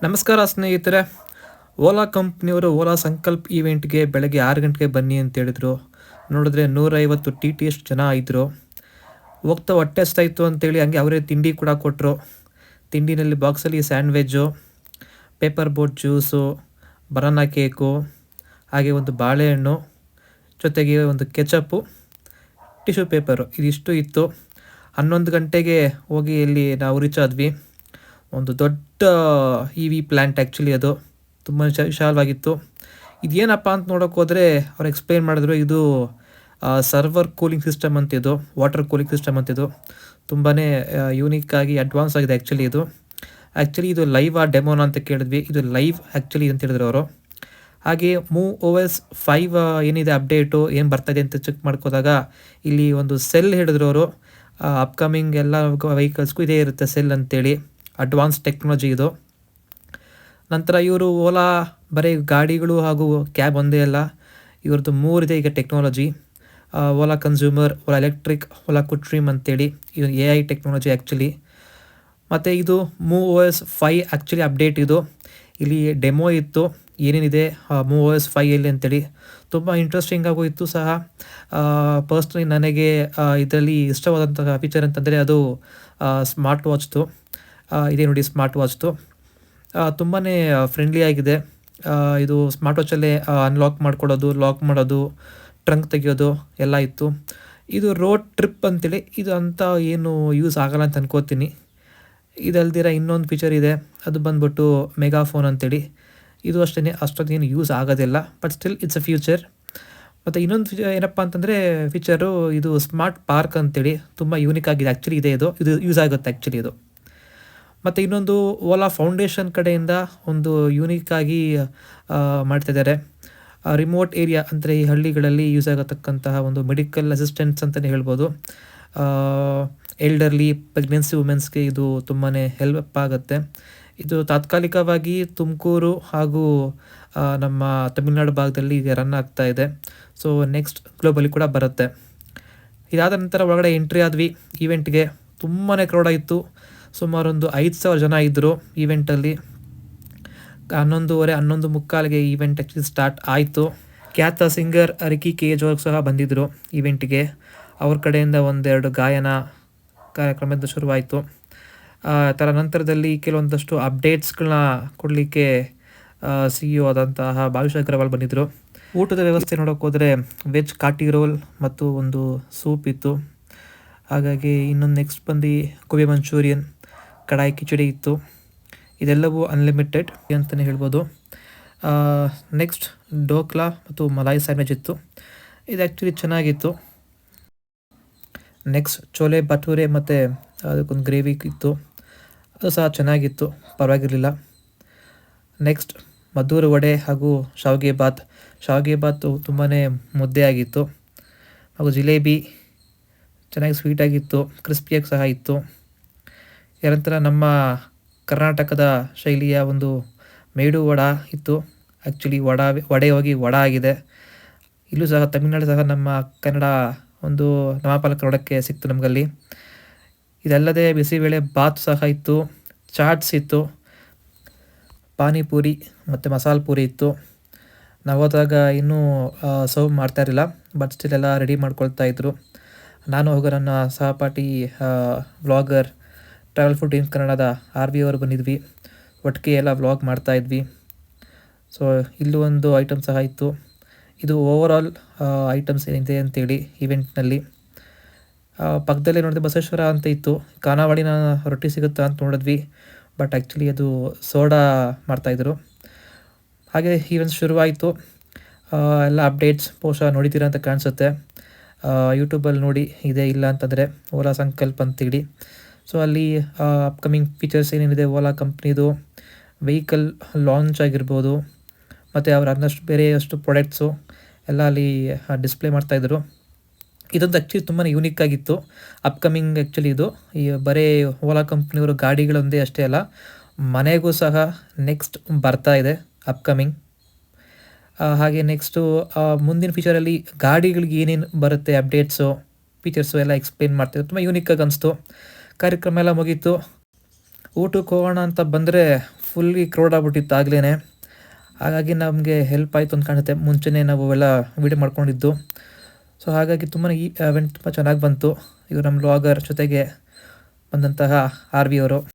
ನಮಸ್ಕಾರ ಸ್ನೇಹಿತರೆ. ಓಲಾ ಕಂಪ್ನಿಯವರು ಓಲಾ ಸಂಕಲ್ಪ ಈವೆಂಟ್ಗೆ ಬೆಳಗ್ಗೆ 6 ಗಂಟೆಗೆ ಬನ್ನಿ ಅಂತ ಹೇಳಿದ್ರು. ನೋಡಿದ್ರೆ 150 ಟಿ ಟಿ ಎಷ್ಟು ಜನ ಇದ್ದರು. ಹೋಗ್ತಾ ಹೊಟ್ಟೆ ಹಸ್ತಾಯಿತ್ತು ಅಂತೇಳಿ ಹಂಗೆ ಅವರೇ ತಿಂಡಿ ಕೂಡ ಕೊಟ್ಟರು. ತಿಂಡಿನಲ್ಲಿ ಬಾಕ್ಸಲ್ಲಿ sandwich, paper boat juice, banana cake, ಹಾಗೆ ಒಂದು ಬಾಳೆಹಣ್ಣು, ಜೊತೆಗೆ ಒಂದು ಕೆಚಪ್ಪು, ಟಿಶ್ಯೂ ಪೇಪರು ಇದಿಷ್ಟು ಇತ್ತು. 11 ಗಂಟೆಗೆ ಹೋಗಿ ಇಲ್ಲಿ ನಾವು ರೀಚ್ ಆದ್ವಿ. ಒಂದು ದೊಡ್ಡ ಇ ವಿ ಪ್ಲ್ಯಾಂಟ್ ಆ್ಯಕ್ಚುಲಿ ಅದು ತುಂಬ ವಿಶಾಲವಾಗಿತ್ತು. ಇದೇನಪ್ಪ ಅಂತ ನೋಡೋಕೆ ಹೋದರೆ ಅವ್ರು ಎಕ್ಸ್ಪ್ಲೇನ್ ಮಾಡಿದ್ರು, ಇದು ಸರ್ವರ್ ಕೂಲಿಂಗ್ ಸಿಸ್ಟಮ್ ಅಂತಿದು, ವಾಟರ್ ಕೂಲಿಂಗ್ ಸಿಸ್ಟಮ್ ಅಂತಿದು. ತುಂಬಾ ಯೂನಿಕ್ಕಾಗಿ ಅಡ್ವಾನ್ಸ್ ಆಗಿದೆ ಆ್ಯಕ್ಚುಲಿ ಇದು ಲೈವ್ ಡೆಮೋನ ಅಂತ ಕೇಳಿದ್ವಿ. ಇದು ಲೈವ್ ಆ್ಯಕ್ಚುಲಿ ಅಂತ ಹೇಳಿದ್ರು ಅವರು. ಹಾಗೆ MuOS 5 ಏನಿದೆ ಅಪ್ಡೇಟು ಏನು ಬರ್ತಾಯಿದೆ ಅಂತ ಚೆಕ್ ಮಾಡ್ಕೋದಾಗ ಇಲ್ಲಿ ಒಂದು ಸೆಲ್ ಹಿಡಿದ್ರು ಅವರು. ಅಪ್ಕಮಿಂಗ್ ಎಲ್ಲ ವೆಹಿಕಲ್ಸ್ಗೂ ಇದೇ ಇರುತ್ತೆ ಸೆಲ್ ಅಂತೇಳಿ. ಅಡ್ವಾನ್ಸ್ ಟೆಕ್ನಾಲಜಿ ಇದು. ನಂತರ ಇವರು ಓಲಾ ಬರೀ ಗಾಡಿಗಳು ಹಾಗೂ ಕ್ಯಾಬ್ ಒಂದೇ ಅಲ್ಲ, ಇವ್ರದ್ದು 3 ಇದೆ ಈಗ technology. Ola consumer, Ola electric, Ola Krutrim ಅಂತೇಳಿ. ಇದು AI ಟೆಕ್ನಾಲಜಿ ಆ್ಯಕ್ಚುಲಿ. ಮತ್ತು ಇದು MuOS 5 ಆ್ಯಕ್ಚುಲಿ ಅಪ್ಡೇಟ್ ಇದು. ಇಲ್ಲಿ ಡೆಮೋ ಇತ್ತು ಏನೇನಿದೆ MuOS 5 ಅಂತೇಳಿ. ತುಂಬ ಇಂಟ್ರೆಸ್ಟಿಂಗ್ ಆಗೂ ಇತ್ತು ಸಹ. ಪರ್ಸ್ನಲಿ ನನಗೆ ಇದರಲ್ಲಿ ಇಷ್ಟವಾದಂತಹ ಫೀಚರ್ ಅಂತಂದರೆ ಅದು ಸ್ಮಾರ್ಟ್ ವಾಚ್ದು. ಇದೇ ನೋಡಿ ಸ್ಮಾರ್ಟ್ ವಾಚ್ದು ತುಂಬಾ ಫ್ರೆಂಡ್ಲಿ ಆಗಿದೆ. ಇದು ಸ್ಮಾರ್ಟ್ ವಾಚಲ್ಲೇ ಅನ್ಲಾಕ್ ಮಾಡ್ಕೊಳ್ಳೋದು, ಲಾಕ್ ಮಾಡೋದು, ಟ್ರಂಕ್ ತೆಗೆಯೋದು ಎಲ್ಲ ಇತ್ತು. ಇದು ರೋಡ್ ಟ್ರಿಪ್ ಅಂತೇಳಿ ಇದು ಅಂತ ಏನು ಯೂಸ್ ಆಗಲ್ಲ ಅಂತ ಅನ್ಕೋತೀನಿ. ಇದಲ್ದಿರ ಇನ್ನೊಂದು ಫೀಚರ್ ಇದೆ, ಅದು ಬಂದ್ಬಿಟ್ಟು ಮೆಗಾಫೋನ್ ಅಂತೇಳಿ. ಇದು ಅಷ್ಟೇ ಅಷ್ಟೊಂದೇನು ಯೂಸ್ ಆಗೋದಿಲ್ಲ, but still it's a future. ಮತ್ತು ಇನ್ನೊಂದು ಏನಪ್ಪ ಅಂತಂದರೆ ಫೀಚರು, ಇದು ಸ್ಮಾರ್ಟ್ ಪಾರ್ಕ್ ಅಂತೇಳಿ ತುಂಬ ಯೂನಿಕ್ ಆಗಿದೆ ಆ್ಯಕ್ಚುಲಿ. ಇದು ಯೂಸ್ ಆಗುತ್ತೆ ಆ್ಯಕ್ಚುಲಿ ಇದು. ಮತ್ತು ಇನ್ನೊಂದು ಓಲಾ ಫೌಂಡೇಶನ್ ಕಡೆಯಿಂದ ಒಂದು ಯೂನಿಕ್ಕಾಗಿ ಮಾಡ್ತಿದ್ದಾರೆ. ರಿಮೋಟ್ ಏರಿಯಾ ಅಂದರೆ ಈ ಹಳ್ಳಿಗಳಲ್ಲಿ ಯೂಸ್ ಆಗತಕ್ಕಂತಹ ಒಂದು ಮೆಡಿಕಲ್ ಅಸಿಸ್ಟೆಂಟ್ಸ್ ಅಂತಲೇ ಹೇಳ್ಬೋದು. ಎಲ್ಡರ್ಲಿ, ಪ್ರೆಗ್ನೆನ್ಸಿ ವುಮೆನ್ಸ್ಗೆ ಇದು ತುಂಬಾ ಹೆಲ್ಪ್ ಆಗುತ್ತೆ. ಇದು ತಾತ್ಕಾಲಿಕವಾಗಿ ತುಮಕೂರು ಹಾಗೂ ನಮ್ಮ ತಮಿಳುನಾಡು ಭಾಗದಲ್ಲಿ ರನ್ ಆಗ್ತಾ ಇದೆ. ಸೊ ನೆಕ್ಸ್ಟ್ ಗ್ಲೋಬಲಿ ಕೂಡ ಬರುತ್ತೆ. ಇದಾದ ನಂತರ ಒಳಗಡೆ ಎಂಟ್ರಿ ಆದ್ವಿ ಈವೆಂಟ್ಗೆ. ತುಂಬಾ ಕ್ರೌಡ್ ಆಯಿತು. ಸುಮಾರು ಒಂದು 5,000 ಜನ ಇದ್ದರು ಈವೆಂಟಲ್ಲಿ. 11:30ಗೆ ಈವೆಂಟ್ ಆ್ಯಕ್ಚುಲಿ ಸ್ಟಾರ್ಟ್ ಆಯಿತು. ಖ್ಯಾತ ಸಿಂಗರ್ ರಿಕಿ ಕೇಜ್ ಅವ್ರು ಸಹ ಬಂದಿದ್ದರು ಈವೆಂಟಿಗೆ. ಅವ್ರ ಕಡೆಯಿಂದ ಒಂದೆರಡು ಗಾಯನ ಕಾರ್ಯಕ್ರಮದ ಶುರುವಾಯಿತು. ಥರ ನಂತರದಲ್ಲಿ ಕೆಲವೊಂದಷ್ಟು ಅಪ್ಡೇಟ್ಸ್ಗಳನ್ನ ಕೊಡಲಿಕ್ಕೆ CEO ಆದಂತಹ ಭಾವಿಷ್ ಅಗ್ರವಾಲ್ ಬಂದಿದ್ದರು. ಊಟದ ವ್ಯವಸ್ಥೆ ನೋಡೋಕೆ ಹೋದರೆ ವೆಜ್ ಕಾಟಿ ರೋಲ್ ಮತ್ತು ಒಂದು ಸೂಪ್ ಇತ್ತು. ಹಾಗಾಗಿ ಇನ್ನೊಂದು ನೆಕ್ಸ್ಟ್ ಬಂದು ಗೋಬಿ ಮಂಚೂರಿಯನ್, ಕಡಾಯಿ ಕಿಚಡಿ ಇತ್ತು. ಇದೆಲ್ಲವೂ ಅನ್ಲಿಮಿಟೆಡ್ ಅಂತಲೇ ಹೇಳ್ಬೋದು. ನೆಕ್ಸ್ಟ್ ಡೋಕ್ಲಾ ಮತ್ತು ಮಲಾಯಿ ಸ್ಯಾಂಡ್ವಿಚ್ ಇತ್ತು. ಇದು ಆ್ಯಕ್ಚುಲಿ ಚೆನ್ನಾಗಿತ್ತು. ನೆಕ್ಸ್ಟ್ ಚೋಲೆ ಭಟೂರೆ ಮತ್ತು ಅದಕ್ಕೊಂದು ಗ್ರೇವಿ ಇತ್ತು, ಅದು ಸಹ ಚೆನ್ನಾಗಿತ್ತು, ಪರವಾಗಿರಲಿಲ್ಲ. ನೆಕ್ಸ್ಟ್ ಮದ್ದೂರು ವಡೆ ಹಾಗೂ ಶಾವಿಗೆ ಬಾತು ತುಂಬಾ ಮುದ್ದೆ ಆಗಿತ್ತು. ಹಾಗೂ ಜಿಲೇಬಿ ಚೆನ್ನಾಗಿ ಸ್ವೀಟಾಗಿತ್ತು, ಕ್ರಿಸ್ಪಿಯಾಗಿ ಸಹ ಇತ್ತು. ನಂತರ ನಮ್ಮ ಕರ್ನಾಟಕದ ಶೈಲಿಯ ಒಂದು ಮೇಡು ವಡ ಇತ್ತು. ಆ್ಯಕ್ಚುಲಿ ವಡೆ ಹೋಗಿ ವಡ ಆಗಿದೆ. ಇಲ್ಲೂ ಸಹ ತಮಿಳುನಾಡು ಸಹ ನಮ್ಮ ಕನ್ನಡ ಒಂದು ನಾಮಫಲಕ ನೋಡೋಕ್ಕೆ ಸಿಕ್ತು ನಮಗಲ್ಲಿ. ಇದಲ್ಲದೆ ಬಿಸಿಬೇಳೆ ಬಾತ್ ಸಹ ಇತ್ತು, ಚಾಟ್ಸ್ ಇತ್ತು, ಪಾನಿಪೂರಿ ಮತ್ತು ಮಸಾಲೆ ಪೂರಿ ಇತ್ತು. ನಾವು ಹೋದಾಗ ಇನ್ನೂ ಸರ್ವ್ ಮಾಡ್ತಾ ಇರಲಿಲ್ಲ, ಬಟ್ ಸ್ಟಿಲ್ ಎಲ್ಲ ರೆಡಿ ಮಾಡ್ಕೊಳ್ತಾ ಇದ್ರು. ನಾನು ಹೋಗೋ ನನ್ನ ಸಹಪಾಠಿ ವ್ಲಾಗರ್ ಟ್ರಾವೆಲ್ ಫುಡ್ ಇನ್ ಕನ್ನಡದ RV ಅವರು ಬಂದಿದ್ವಿ. ಒಟ್ಟಿಗೆ ಎಲ್ಲ ವ್ಲಾಗ್ ಮಾಡ್ತಾಯಿದ್ವಿ. ಸೊ ಇಲ್ಲೂ ಒಂದು ಐಟಮ್ ಸಹ ಇತ್ತು. ಇದು ಓವರಾಲ್ ಐಟಮ್ಸ್ ಏನಿದೆ ಅಂತೇಳಿ ಈವೆಂಟ್ನಲ್ಲಿ. ಪಕ್ಕದಲ್ಲೇ ನೋಡಿದ್ರೆ ಬಸವೇಶ್ವರ ಅಂತ ಇತ್ತು. ಖಾನಾವಳಿನ ರೊಟ್ಟಿ ಸಿಗುತ್ತಾ ಅಂತ ನೋಡಿದ್ವಿ, ಬಟ್ ಆ್ಯಕ್ಚುಲಿ ಅದು ಸೋಡಾ ಮಾಡ್ತಾಯಿದ್ರು. ಹಾಗೆ ಈವೆಂಟ್ಸ್ ಶುರುವಾಯಿತು. ಎಲ್ಲ ಅಪ್ಡೇಟ್ಸ್ ಬಹುಶಃ ನೋಡಿದ್ದೀರಾ ಅಂತ ಕಾಣಿಸುತ್ತೆ. ಯೂಟ್ಯೂಬಲ್ಲಿ ನೋಡಿ, ಇದೇ ಇಲ್ಲ ಅಂತಂದರೆ ಓಲಾ ಸಂಕಲ್ಪ ಅಂತೇಳಿ. ಸೊ ಅಲ್ಲಿ ಅಪ್ಕಮಿಂಗ್ ಫೀಚರ್ಸ್ ಏನೇನಿದೆ ಓಲಾ ಕಂಪ್ನಿದು, ವೆಹಿಕಲ್ ಲಾಂಚ್ ಆಗಿರ್ಬೋದು, ಮತ್ತು ಅವರ ಅನ್ನಷ್ಟು ಬೇರೆಯಷ್ಟು ಪ್ರಾಡಕ್ಟ್ಸು ಎಲ್ಲ ಅಲ್ಲಿ ಡಿಸ್ಪ್ಲೇ ಮಾಡ್ತಾಯಿದ್ರು. ಇದೊಂದು ಆ್ಯಕ್ಚುಲಿ ತುಂಬಾ ಯೂನಿಕ್ ಆಗಿತ್ತು. ಅಪ್ಕಮಿಂಗ್ ಆ್ಯಕ್ಚುಲಿ ಇದು ಈ ಬರೀ ಓಲಾ ಕಂಪ್ನಿಯವರು ಗಾಡಿಗಳೊಂದೇ ಅಷ್ಟೇ ಅಲ್ಲ, ಮನೆಗೂ ಸಹ ನೆಕ್ಸ್ಟ್ ಬರ್ತಾ ಇದೆ ಅಪ್ಕಮಿಂಗ್. ಹಾಗೆ ನೆಕ್ಸ್ಟು ಮುಂದಿನ ಫೀಚರಲ್ಲಿ ಗಾಡಿಗಳಿಗೆ ಏನೇನು ಬರುತ್ತೆ ಅಪ್ಡೇಟ್ಸು, ಫೀಚರ್ಸು ಎಲ್ಲ ಎಕ್ಸ್ಪ್ಲೇನ್ ಮಾಡ್ತಿದ್ರು. ತುಂಬ ಯೂನಿಕ್ಕಾಗಿ ಅನಿಸ್ತು. ಕಾರ್ಯಕ್ರಮ ಎಲ್ಲ ಮುಗೀತು. ಊಟಕ್ಕೆ ಹೋಗೋಣ ಅಂತ ಬಂದರೆ ಫುಲ್ಲಿ ಕ್ರೌಡ್ ಆಗ್ಬಿಟ್ಟಿತ್ತು ಆಗಲೇ. ಹಾಗಾಗಿ ನಮಗೆ ಹೆಲ್ಪ್ ಆಯಿತು ಅಂತ ಕಾಣುತ್ತೆ, ಮುಂಚೆನೇ ನಾವು ಎಲ್ಲ ವೀಡಿಯೋ ಮಾಡ್ಕೊಂಡಿದ್ದು. ಸೊ ಹಾಗಾಗಿ ತುಂಬಾ ಈ ಇವೆಂಟ್ ತುಂಬ ಚೆನ್ನಾಗಿ ಬಂತು. ಇವರು ನಮ್ಮ ವ್ಲಾಗರ್ ಜೊತೆಗೆ ಬಂದಂತಹ RV ಅವರು.